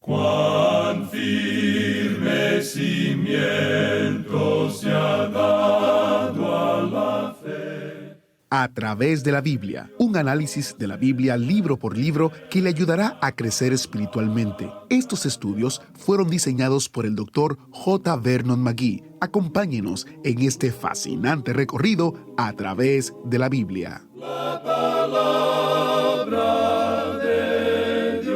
Cuán firme cimiento se ha dado a la fe. A través de la Biblia, un análisis de la Biblia libro por libro que le ayudará a crecer espiritualmente. Estos estudios fueron diseñados por el Dr. J. Vernon McGee. Acompáñenos en este fascinante recorrido a través de la Biblia. La palabra de Dios.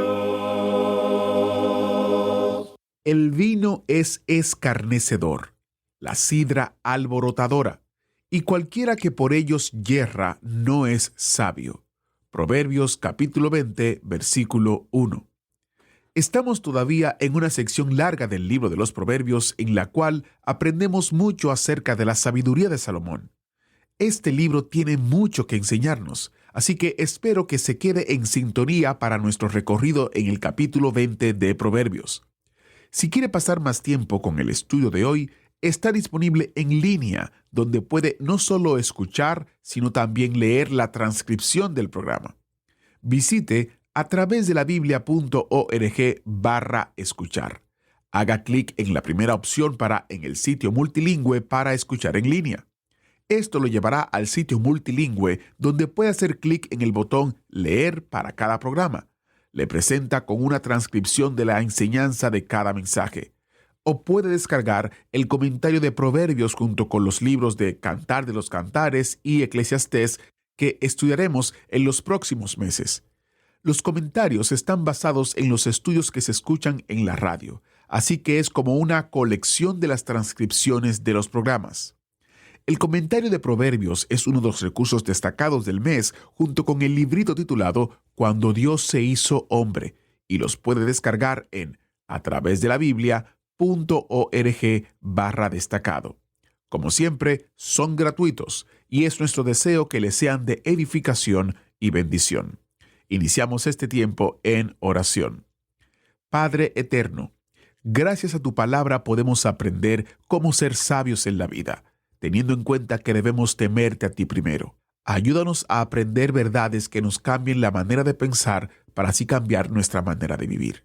El vino es escarnecedor, la sidra alborotadora, y cualquiera que por ellos yerra no es sabio. Proverbios capítulo 20, versículo 1. Estamos todavía en una sección larga del libro de los Proverbios en la cual aprendemos mucho acerca de la sabiduría de Salomón. Este libro tiene mucho que enseñarnos, así que espero que se quede en sintonía para nuestro recorrido en el capítulo 20 de Proverbios. Si quiere pasar más tiempo con el estudio de hoy, está disponible en línea, donde puede no solo escuchar, sino también leer la transcripción del programa. Visite a través de la biblia.org/escuchar. Haga clic en la primera opción en el sitio multilingüe para escuchar en línea. Esto lo llevará al sitio multilingüe donde puede hacer clic en el botón Leer para cada programa. Le presenta con una transcripción de la enseñanza de cada mensaje. O puede descargar el comentario de Proverbios junto con los libros de Cantar de los Cantares y Eclesiastés que estudiaremos en los próximos meses. Los comentarios están basados en los estudios que se escuchan en la radio, así que es como una colección de las transcripciones de los programas. El comentario de Proverbios es uno de los recursos destacados del mes junto con el librito titulado Cuando Dios se hizo hombre, y los puede descargar en a través de la biblia.org/destacado. Como siempre, son gratuitos y es nuestro deseo que les sean de edificación y bendición. Iniciamos este tiempo en oración. Padre eterno, gracias a tu palabra podemos aprender cómo ser sabios en la vida, teniendo en cuenta que debemos temerte a ti primero. Ayúdanos a aprender verdades que nos cambien la manera de pensar para así cambiar nuestra manera de vivir.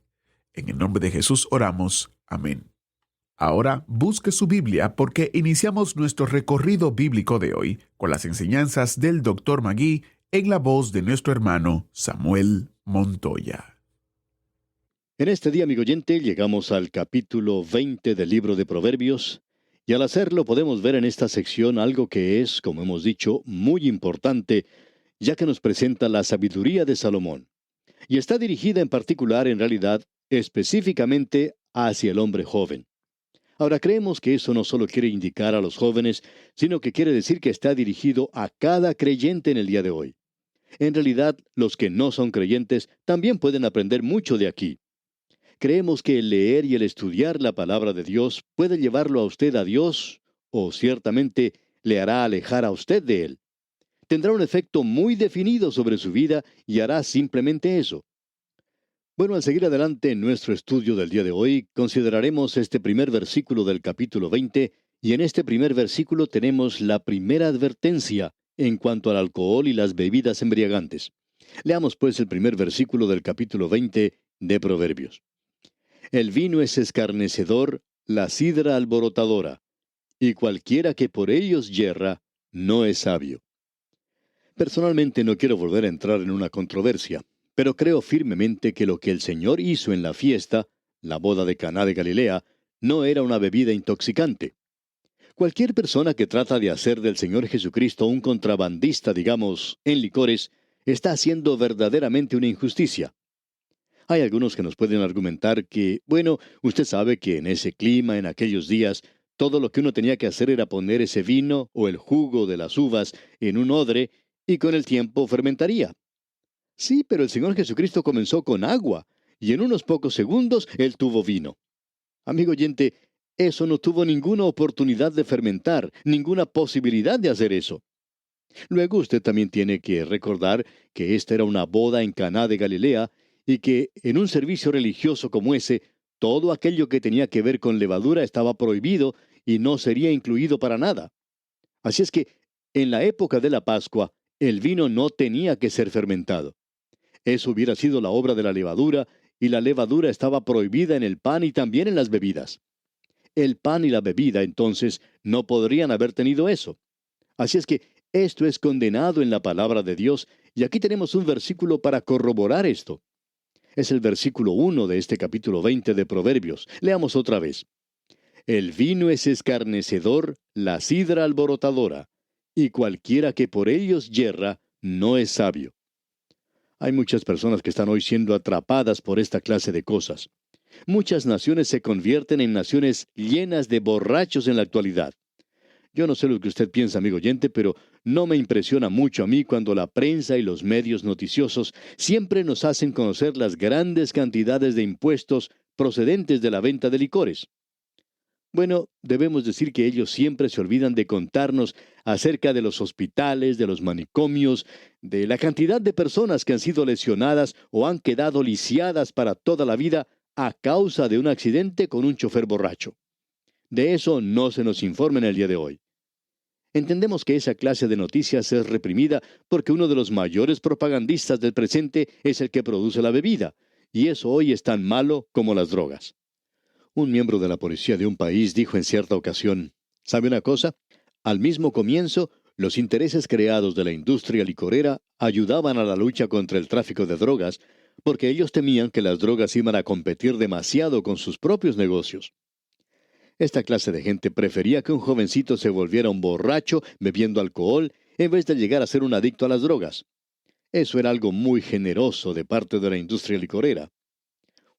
En el nombre de Jesús oramos. Amén. Ahora busque su Biblia porque iniciamos nuestro recorrido bíblico de hoy con las enseñanzas del Dr. McGee en la voz de nuestro hermano Samuel Montoya. En este día, amigo oyente, llegamos al capítulo 20 del libro de Proverbios, y al hacerlo podemos ver en esta sección algo que es, como hemos dicho, muy importante, ya que nos presenta la sabiduría de Salomón. Y está dirigida en particular, en realidad, específicamente hacia el hombre joven. Ahora, creemos que eso no solo quiere indicar a los jóvenes, sino que quiere decir que está dirigido a cada creyente en el día de hoy. En realidad, los que no son creyentes también pueden aprender mucho de aquí. Creemos que el leer y el estudiar la palabra de Dios puede llevarlo a usted a Dios, o ciertamente le hará alejar a usted de Él. Tendrá un efecto muy definido sobre su vida y hará simplemente eso. Bueno, al seguir adelante en nuestro estudio del día de hoy, consideraremos este primer versículo del capítulo 20, y en este primer versículo tenemos la primera advertencia en cuanto al alcohol y las bebidas embriagantes. Leamos pues el primer versículo del capítulo 20 de Proverbios. El vino es escarnecedor, la sidra alborotadora, y cualquiera que por ellos yerra, no es sabio. Personalmente no quiero volver a entrar en una controversia, pero creo firmemente que lo que el Señor hizo en la fiesta, la boda de Caná de Galilea, no era una bebida intoxicante. Cualquier persona que trata de hacer del Señor Jesucristo un contrabandista, digamos, en licores, está haciendo verdaderamente una injusticia. Hay algunos que nos pueden argumentar que, bueno, usted sabe que en ese clima, en aquellos días, todo lo que uno tenía que hacer era poner ese vino o el jugo de las uvas en un odre y con el tiempo fermentaría. Sí, pero el Señor Jesucristo comenzó con agua y en unos pocos segundos Él tuvo vino. Amigo oyente, eso no tuvo ninguna oportunidad de fermentar, ninguna posibilidad de hacer eso. Luego usted también tiene que recordar que esta era una boda en Caná de Galilea y que en un servicio religioso como ese, todo aquello que tenía que ver con levadura estaba prohibido y no sería incluido para nada. Así es que, en la época de la Pascua, el vino no tenía que ser fermentado. Eso hubiera sido la obra de la levadura, y la levadura estaba prohibida en el pan y también en las bebidas. El pan y la bebida, entonces, no podrían haber tenido eso. Así es que esto es condenado en la palabra de Dios, y aquí tenemos un versículo para corroborar esto. Es el versículo 1 de este capítulo 20 de Proverbios. Leamos otra vez. El vino es escarnecedor, la sidra alborotadora, y cualquiera que por ellos yerra, no es sabio. Hay muchas personas que están hoy siendo atrapadas por esta clase de cosas. Muchas naciones se convierten en naciones llenas de borrachos en la actualidad. Yo no sé lo que usted piensa, amigo oyente, pero no me impresiona mucho a mí cuando la prensa y los medios noticiosos siempre nos hacen conocer las grandes cantidades de impuestos procedentes de la venta de licores. Bueno, debemos decir que ellos siempre se olvidan de contarnos acerca de los hospitales, de los manicomios, de la cantidad de personas que han sido lesionadas o han quedado lisiadas para toda la vida a causa de un accidente con un chofer borracho. De eso no se nos informa en el día de hoy. Entendemos que esa clase de noticias es reprimida porque uno de los mayores propagandistas del presente es el que produce la bebida, y eso hoy es tan malo como las drogas. Un miembro de la policía de un país dijo en cierta ocasión, ¿sabe una cosa? Al mismo comienzo, los intereses creados de la industria licorera ayudaban a la lucha contra el tráfico de drogas, porque ellos temían que las drogas iban a competir demasiado con sus propios negocios. Esta clase de gente prefería que un jovencito se volviera un borracho bebiendo alcohol en vez de llegar a ser un adicto a las drogas. Eso era algo muy generoso de parte de la industria licorera.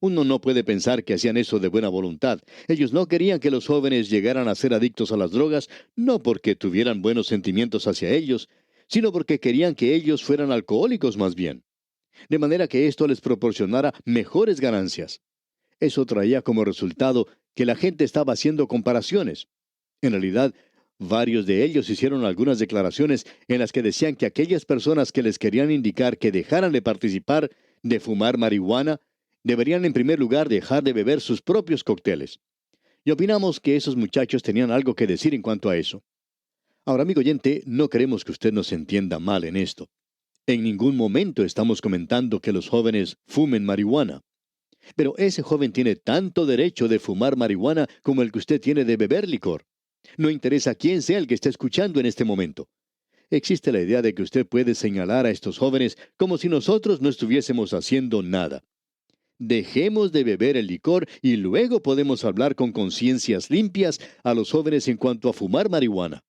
Uno no puede pensar que hacían eso de buena voluntad. Ellos no querían que los jóvenes llegaran a ser adictos a las drogas, no porque tuvieran buenos sentimientos hacia ellos, sino porque querían que ellos fueran alcohólicos más bien. De manera que esto les proporcionara mejores ganancias. Eso traía como resultado que la gente estaba haciendo comparaciones. En realidad, varios de ellos hicieron algunas declaraciones en las que decían que aquellas personas que les querían indicar que dejaran de participar, de fumar marihuana, deberían en primer lugar dejar de beber sus propios cócteles. Y opinamos que esos muchachos tenían algo que decir en cuanto a eso. Ahora, amigo oyente, no queremos que usted nos entienda mal en esto. En ningún momento estamos comentando que los jóvenes fumen marihuana. Pero ese joven tiene tanto derecho de fumar marihuana como el que usted tiene de beber licor. No interesa quién sea el que esté escuchando en este momento. Existe la idea de que usted puede señalar a estos jóvenes como si nosotros no estuviésemos haciendo nada. Dejemos de beber el licor y luego podemos hablar con conciencias limpias a los jóvenes en cuanto a fumar marihuana.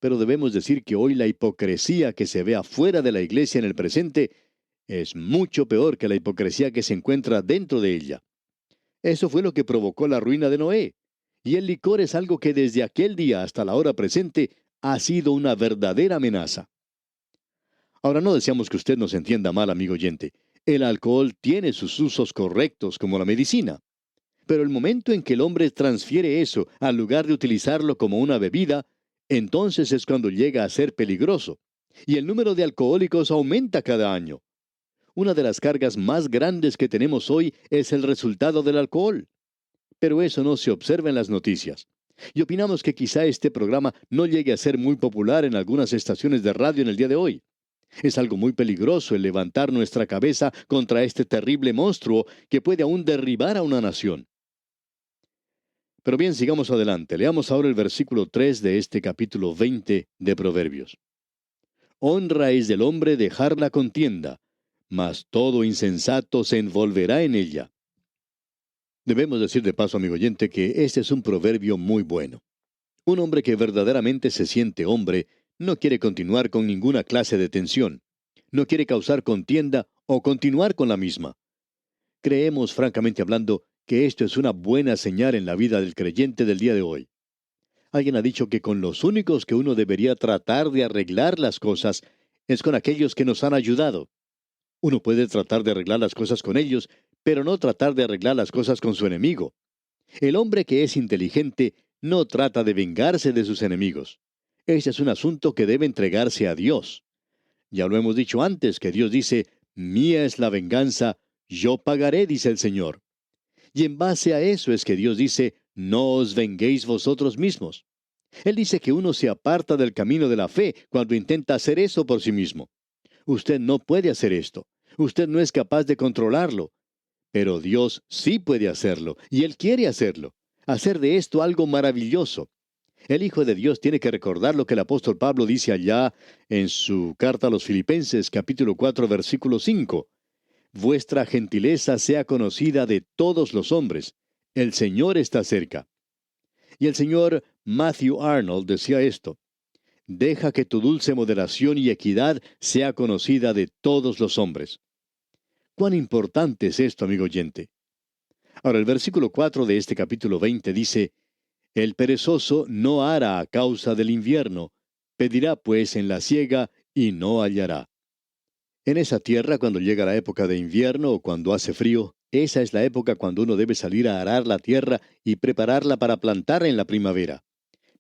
Pero debemos decir que hoy la hipocresía que se ve afuera de la iglesia en el presente es mucho peor que la hipocresía que se encuentra dentro de ella. Eso fue lo que provocó la ruina de Noé. Y el licor es algo que desde aquel día hasta la hora presente ha sido una verdadera amenaza. Ahora, no deseamos que usted nos entienda mal, amigo oyente. El alcohol tiene sus usos correctos como la medicina. Pero el momento en que el hombre transfiere eso al lugar de utilizarlo como una bebida, entonces es cuando llega a ser peligroso. Y el número de alcohólicos aumenta cada año. Una de las cargas más grandes que tenemos hoy es el resultado del alcohol. Pero eso no se observa en las noticias. Y opinamos que quizá este programa no llegue a ser muy popular en algunas estaciones de radio en el día de hoy. Es algo muy peligroso el levantar nuestra cabeza contra este terrible monstruo que puede aún derribar a una nación. Pero bien, sigamos adelante. Leamos ahora el versículo 3 de este capítulo 20 de Proverbios. Honra es del hombre dejar la contienda, mas todo insensato se envolverá en ella. Debemos decir de paso, amigo oyente, que este es un proverbio muy bueno. Un hombre que verdaderamente se siente hombre no quiere continuar con ninguna clase de tensión. No quiere causar contienda o continuar con la misma. Creemos, francamente hablando, que esto es una buena señal en la vida del creyente del día de hoy. Alguien ha dicho que con los únicos que uno debería tratar de arreglar las cosas es con aquellos que nos han ayudado. Uno puede tratar de arreglar las cosas con ellos, pero no tratar de arreglar las cosas con su enemigo. El hombre que es inteligente no trata de vengarse de sus enemigos. Ese es un asunto que debe entregarse a Dios. Ya lo hemos dicho antes, que Dios dice, mía es la venganza, yo pagaré, dice el Señor. Y en base a eso es que Dios dice, no os venguéis vosotros mismos. Él dice que uno se aparta del camino de la fe cuando intenta hacer eso por sí mismo. Usted no puede hacer esto. Usted no es capaz de controlarlo. Pero Dios sí puede hacerlo, y Él quiere hacerlo. Hacer de esto algo maravilloso. El Hijo de Dios tiene que recordar lo que el apóstol Pablo dice allá en su carta a los Filipenses, capítulo 4, versículo 5. Vuestra gentileza sea conocida de todos los hombres. El Señor está cerca. Y el señor Matthew Arnold decía esto: deja que tu dulce moderación y equidad sea conocida de todos los hombres. ¿Cuán importante es esto, amigo oyente? Ahora, el versículo 4 de este capítulo 20 dice: el perezoso no ara a causa del invierno, pedirá pues en la siega y no hallará. En esa tierra, cuando llega la época de invierno o cuando hace frío, esa es la época cuando uno debe salir a arar la tierra y prepararla para plantar en la primavera.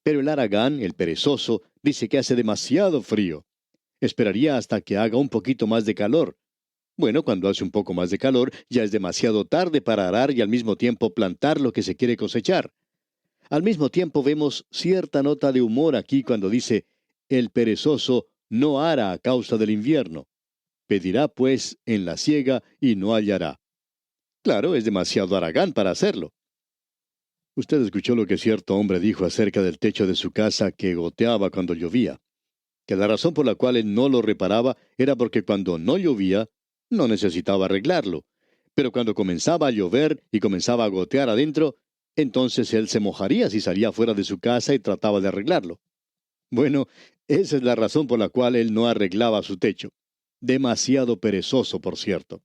Pero el haragán, el perezoso, dice que hace demasiado frío. Esperaría hasta que haga un poquito más de calor. Bueno, cuando hace un poco más de calor, ya es demasiado tarde para arar y al mismo tiempo plantar lo que se quiere cosechar. Al mismo tiempo vemos cierta nota de humor aquí cuando dice: el perezoso no ara a causa del invierno. Pedirá pues en la siega y no hallará. Claro, es demasiado haragán para hacerlo. Usted escuchó lo que cierto hombre dijo acerca del techo de su casa que goteaba cuando llovía, que la razón por la cual él no lo reparaba era porque cuando no llovía, no necesitaba arreglarlo. Pero cuando comenzaba a llover y comenzaba a gotear adentro, entonces él se mojaría si salía fuera de su casa y trataba de arreglarlo. Bueno, esa es la razón por la cual él no arreglaba su techo. Demasiado perezoso, por cierto.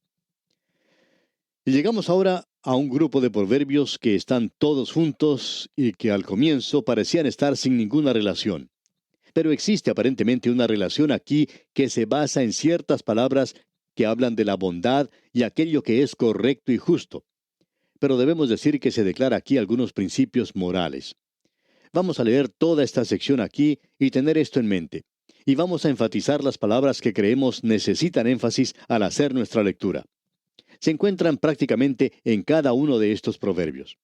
Y llegamos ahora a un grupo de proverbios que están todos juntos y que al comienzo parecían estar sin ninguna relación. Pero existe aparentemente una relación aquí que se basa en ciertas palabras que hablan de la bondad y aquello que es correcto y justo. Pero debemos decir que se declara aquí algunos principios morales. Vamos a leer toda esta sección aquí y tener esto en mente. Y vamos a enfatizar las palabras que creemos necesitan énfasis al hacer nuestra lectura. Se encuentran prácticamente en cada uno de estos proverbios.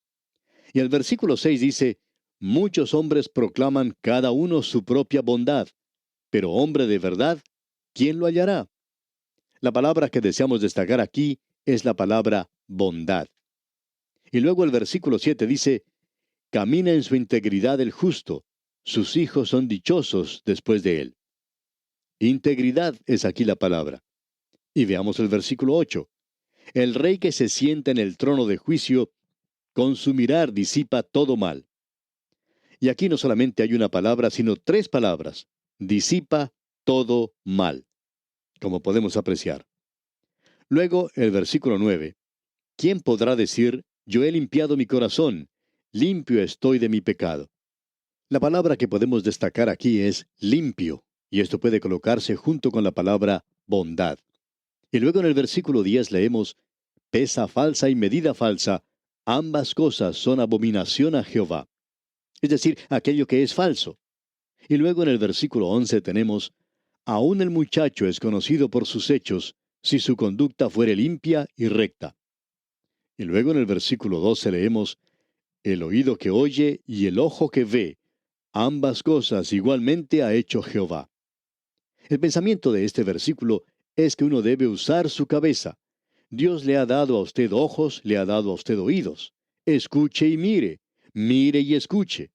Y el versículo 6 dice: muchos hombres proclaman cada uno su propia bondad, pero hombre de verdad, ¿quién lo hallará? La palabra que deseamos destacar aquí es la palabra bondad. Y luego el versículo 7 dice: camina en su integridad el justo, sus hijos son dichosos después de él. Integridad es aquí la palabra. Y veamos el versículo 8. El rey que se sienta en el trono de juicio, con su mirar disipa todo mal. Y aquí no solamente hay una palabra, sino tres palabras: disipa todo mal, como podemos apreciar. Luego, el versículo 9. ¿Quién podrá decir: yo he limpiado mi corazón, limpio estoy de mi pecado? La palabra que podemos destacar aquí es limpio, y esto puede colocarse junto con la palabra bondad. Y luego en el versículo 10 leemos: pesa falsa y medida falsa, ambas cosas son abominación a Jehová. Es decir, aquello que es falso. Y luego en el versículo 11 tenemos: aún el muchacho es conocido por sus hechos, si su conducta fuere limpia y recta. Y luego en el versículo 12 leemos: el oído que oye y el ojo que ve, ambas cosas igualmente ha hecho Jehová. El pensamiento de este versículo es que uno debe usar su cabeza. Dios le ha dado a usted ojos, le ha dado a usted oídos. Escuche y mire, mire y escuche.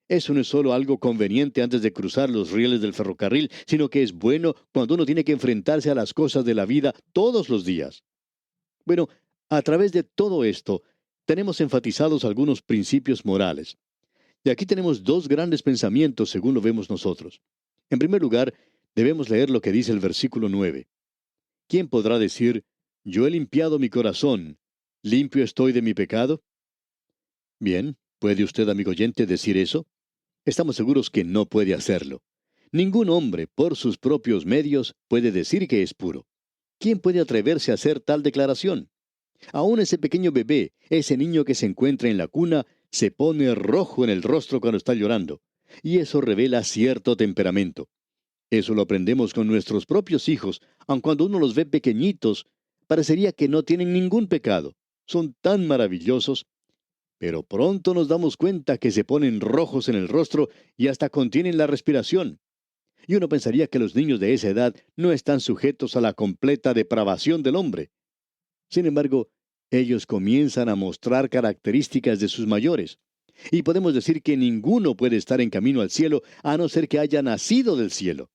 Eso no es solo algo conveniente antes de cruzar los rieles del ferrocarril, sino que es bueno cuando uno tiene que enfrentarse a las cosas de la vida todos los días. Bueno, a través de todo esto, tenemos enfatizados algunos principios morales. Y aquí tenemos dos grandes pensamientos según lo vemos nosotros. En primer lugar, debemos leer lo que dice el versículo 9. ¿Quién podrá decir: yo he limpiado mi corazón, limpio estoy de mi pecado? Bien, ¿puede usted, amigo oyente, decir eso? Estamos seguros que no puede hacerlo. Ningún hombre, por sus propios medios, puede decir que es puro. ¿Quién puede atreverse a hacer tal declaración? Aún ese pequeño bebé, ese niño que se encuentra en la cuna, se pone rojo en el rostro cuando está llorando. Y eso revela cierto temperamento. Eso lo aprendemos con nuestros propios hijos, aun cuando uno los ve pequeñitos, parecería que no tienen ningún pecado. Son tan maravillosos. Pero pronto nos damos cuenta que se ponen rojos en el rostro y hasta contienen la respiración. Y uno pensaría que los niños de esa edad no están sujetos a la completa depravación del hombre. Sin embargo, Ellos comienzan a mostrar características de sus mayores. Y podemos decir que ninguno puede estar en camino al cielo a no ser que haya nacido del cielo.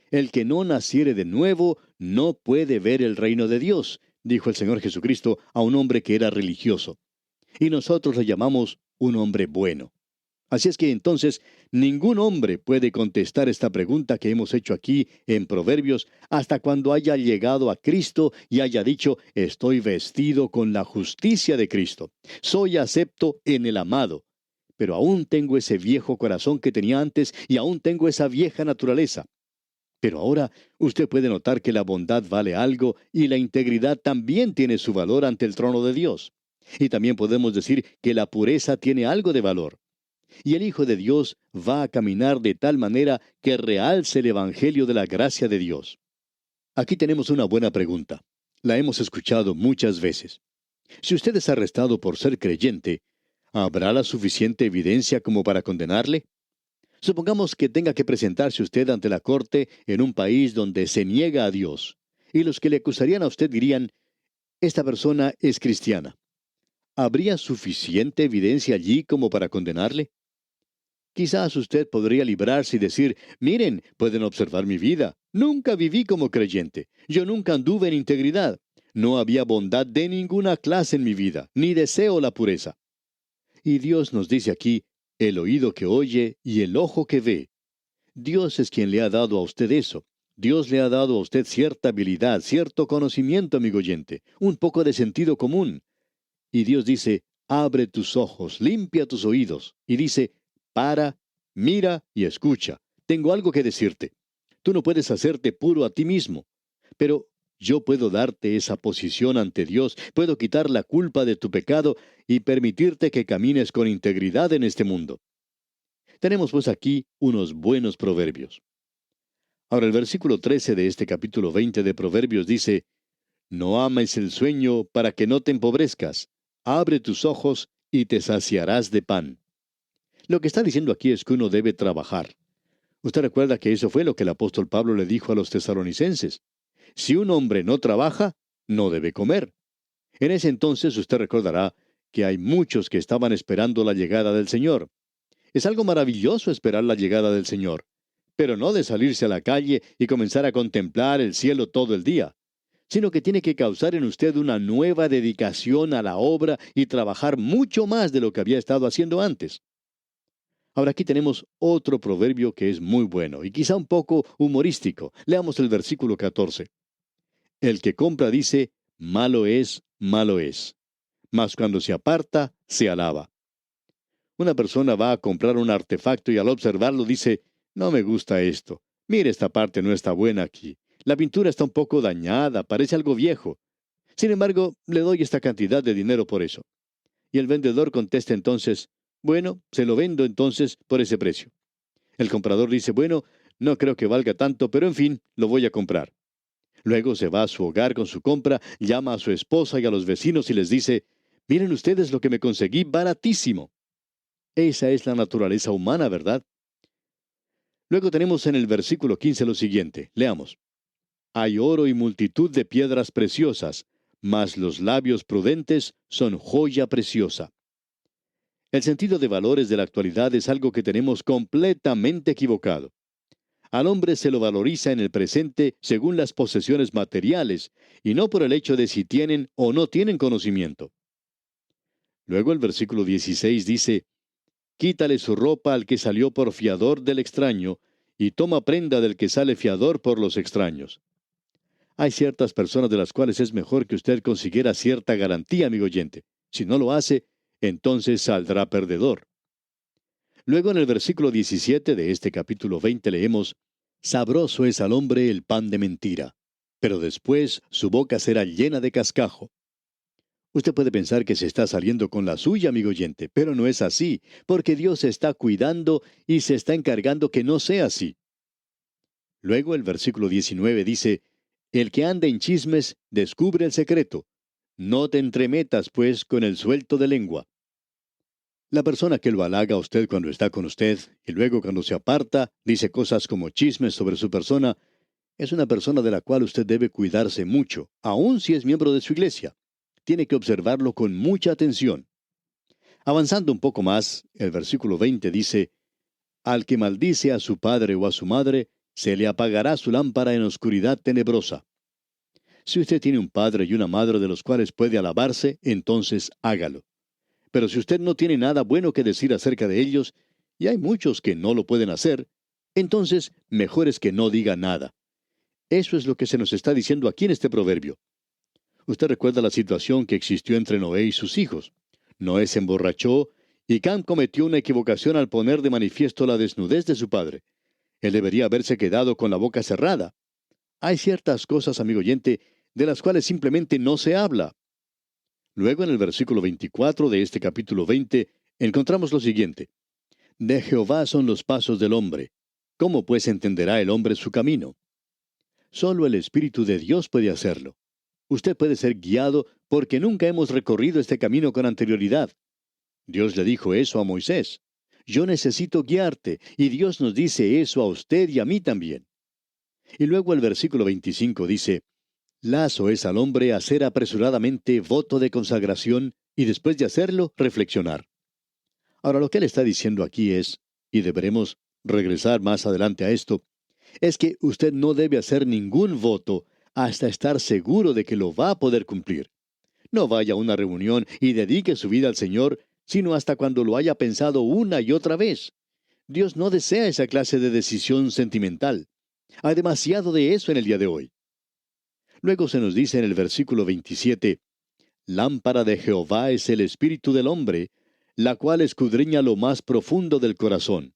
El que no naciere de nuevo no puede ver el reino de Dios, dijo el Señor Jesucristo a un hombre que era religioso. Y nosotros le llamamos un hombre bueno. Así es que entonces ningún hombre puede contestar esta pregunta que hemos hecho aquí en Proverbios hasta cuando haya llegado a Cristo y haya dicho: estoy vestido con la justicia de Cristo. Soy acepto en el amado. Pero aún tengo ese viejo corazón que tenía antes y aún tengo esa vieja naturaleza. Pero ahora usted puede notar que la bondad vale algo y la integridad también tiene su valor ante el trono de Dios. Y también podemos decir que la pureza tiene algo de valor. Y el Hijo de Dios va a caminar de tal manera que realce el Evangelio de la gracia de Dios. Aquí tenemos una buena pregunta. La hemos escuchado muchas veces. Si usted es arrestado por ser creyente, ¿habrá la suficiente evidencia como para condenarle? Supongamos que tenga que presentarse usted ante la corte en un país donde se niega a Dios, y los que le acusarían a usted dirían: esta persona es cristiana. ¿Habría suficiente evidencia allí como para condenarle? Quizás usted podría librarse y decir: miren, pueden observar mi vida. Nunca viví como creyente. Yo nunca anduve en integridad. No había bondad de ninguna clase en mi vida, ni deseo la pureza. Y Dios nos dice aquí: el oído que oye y el ojo que ve. Dios es quien le ha dado a usted eso. Dios le ha dado a usted cierta habilidad, cierto conocimiento, amigo oyente, un poco de sentido común. Y Dios dice: abre tus ojos, limpia tus oídos. Y dice: para, mira y escucha. Tengo algo que decirte. Tú no puedes hacerte puro a ti mismo, pero yo puedo darte esa posición ante Dios, puedo quitar la culpa de tu pecado y permitirte que camines con integridad en este mundo. Tenemos pues aquí unos buenos proverbios. Ahora el versículo 13 de este capítulo 20 de Proverbios dice: no ames el sueño para que no te empobrezcas. Abre tus ojos y te saciarás de pan. Lo que está diciendo aquí es que uno debe trabajar. Usted recuerda que eso fue lo que el apóstol Pablo le dijo a los tesalonicenses. Si un hombre no trabaja, no debe comer. En ese entonces usted recordará que hay muchos que estaban esperando la llegada del Señor. Es algo maravilloso esperar la llegada del Señor, pero no de salirse a la calle y comenzar a contemplar el cielo todo el día, sino que tiene que causar en usted una nueva dedicación a la obra y trabajar mucho más de lo que había estado haciendo antes. Ahora aquí tenemos otro proverbio que es muy bueno y quizá un poco humorístico. Leamos el versículo 14. El que compra dice: malo es, mas cuando se aparta, se alaba. Una persona va a comprar un artefacto y al observarlo dice: no me gusta esto. Mire, esta parte no está buena aquí. La pintura está un poco dañada, parece algo viejo. Sin embargo, le doy esta cantidad de dinero por eso. Y el vendedor contesta entonces: bueno, se lo vendo entonces por ese precio. El comprador dice: bueno, no creo que valga tanto, pero en fin, lo voy a comprar. Luego se va a su hogar con su compra, llama a su esposa y a los vecinos y les dice: miren ustedes lo que me conseguí baratísimo. Esa es la naturaleza humana, ¿verdad? Luego tenemos en el versículo 15 lo siguiente. Leamos: hay oro y multitud de piedras preciosas, mas los labios prudentes son joya preciosa. El sentido de valores de la actualidad es algo que tenemos completamente equivocado. Al hombre se lo valoriza en el presente según las posesiones materiales, y no por el hecho de si tienen o no tienen conocimiento. Luego el versículo 16 dice: quítale su ropa al que salió por fiador del extraño, y toma prenda del que sale fiador por los extraños. Hay ciertas personas de las cuales es mejor que usted consiguiera cierta garantía, amigo oyente. Si no lo hace, entonces saldrá perdedor. Luego en el versículo 17 de este capítulo 20 leemos: sabroso es al hombre el pan de mentira, pero después su boca será llena de cascajo. Usted puede pensar que se está saliendo con la suya, amigo oyente, pero no es así, porque Dios se está cuidando y se está encargando que no sea así. Luego el versículo 19 dice: el que anda en chismes descubre el secreto. No te entremetas, pues, con el suelto de lengua. La persona que lo halaga a usted cuando está con usted, y luego cuando se aparta, dice cosas como chismes sobre su persona, es una persona de la cual usted debe cuidarse mucho, aun si es miembro de su iglesia. tiene que observarlo con mucha atención. Avanzando un poco más, el versículo 20 dice, «Al que maldice a su padre o a su madre, se le apagará su lámpara en oscuridad tenebrosa». Si usted tiene un padre y una madre de los cuales puede alabarse, entonces hágalo. Pero si usted no tiene nada bueno que decir acerca de ellos, y hay muchos que no lo pueden hacer, entonces mejor es que no diga nada. Eso es lo que se nos está diciendo aquí en este proverbio. Usted recuerda la situación que existió entre Noé y sus hijos. Noé se emborrachó y Cam cometió una equivocación al poner de manifiesto la desnudez de su padre. Él debería haberse quedado con la boca cerrada. Hay ciertas cosas, amigo oyente, de las cuales simplemente no se habla. Luego, en el versículo 24 de este capítulo 20, encontramos lo siguiente. «De Jehová son los pasos del hombre. ¿Cómo pues entenderá el hombre su camino?» Solo el Espíritu de Dios puede hacerlo. Usted puede ser guiado porque nunca hemos recorrido este camino con anterioridad. Dios le dijo eso a Moisés. Yo necesito guiarte, y Dios nos dice eso a usted y a mí también. Y luego el versículo 25 dice, «Lazo es al hombre hacer apresuradamente voto de consagración, y después de hacerlo, reflexionar». Ahora lo que él está diciendo aquí es, y deberemos regresar más adelante a esto, es que usted no debe hacer ningún voto hasta estar seguro de que lo va a poder cumplir. No vaya a una reunión y dedique su vida al Señor, sino hasta cuando lo haya pensado una y otra vez. Dios no desea esa clase de decisión sentimental. Hay demasiado de eso en el día de hoy. Luego se nos dice en el versículo 27, «Lámpara de Jehová es el espíritu del hombre, la cual escudriña lo más profundo del corazón».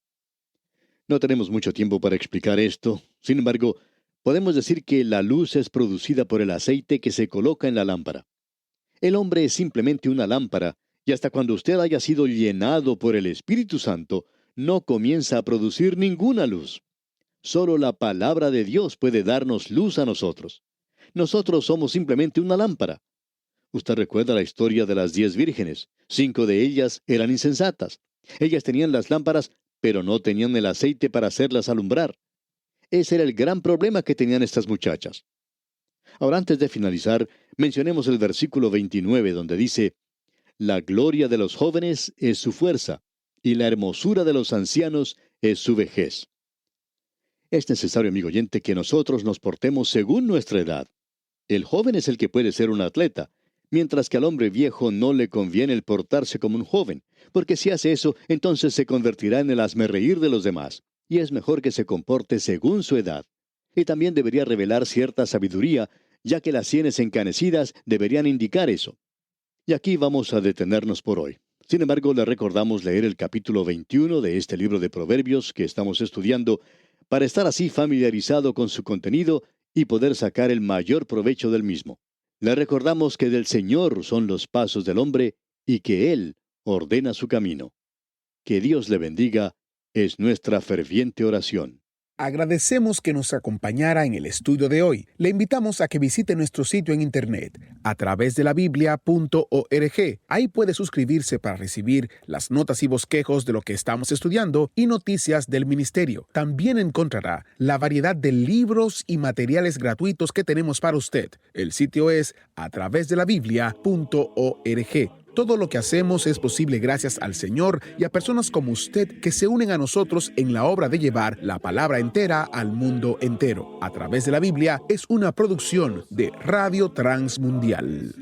No tenemos mucho tiempo para explicar esto. Sin embargo, podemos decir que la luz es producida por el aceite que se coloca en la lámpara. El hombre es simplemente una lámpara, y hasta cuando usted haya sido llenado por el Espíritu Santo, no comienza a producir ninguna luz. Solo la palabra de Dios puede darnos luz a nosotros. Nosotros somos simplemente una lámpara. Usted recuerda la historia de las 10 vírgenes. 5 de ellas eran insensatas. Ellas tenían las lámparas, pero no tenían el aceite para hacerlas alumbrar. Ese era el gran problema que tenían estas muchachas. Ahora, antes de finalizar, mencionemos el versículo 29, donde dice, «La gloria de los jóvenes es su fuerza, y la hermosura de los ancianos es su vejez». Es necesario, amigo oyente, que nosotros nos portemos según nuestra edad. El joven es el que puede ser un atleta, mientras que al hombre viejo no le conviene el portarse como un joven, porque si hace eso, entonces se convertirá en el hazmerreír de los demás, y es mejor que se comporte según su edad. Y también debería revelar cierta sabiduría, ya que las sienes encanecidas deberían indicar eso. Y aquí vamos a detenernos por hoy. Sin embargo, le recordamos leer el capítulo 21 de este libro de Proverbios que estamos estudiando, para estar así familiarizado con su contenido y poder sacar el mayor provecho del mismo. Le recordamos que del Señor son los pasos del hombre y que Él ordena su camino. Que Dios le bendiga, es nuestra ferviente oración. Agradecemos que nos acompañara en el estudio de hoy. Le invitamos a que visite nuestro sitio en internet a través de la biblia.org. Ahí puede suscribirse para recibir las notas y bosquejos de lo que estamos estudiando y noticias del ministerio. También encontrará la variedad de libros y materiales gratuitos que tenemos para usted. El sitio es a través de la biblia.org. Todo lo que hacemos es posible gracias al Señor y a personas como usted que se unen a nosotros en la obra de llevar la palabra entera al mundo entero. A través de la Biblia es una producción de Radio Transmundial.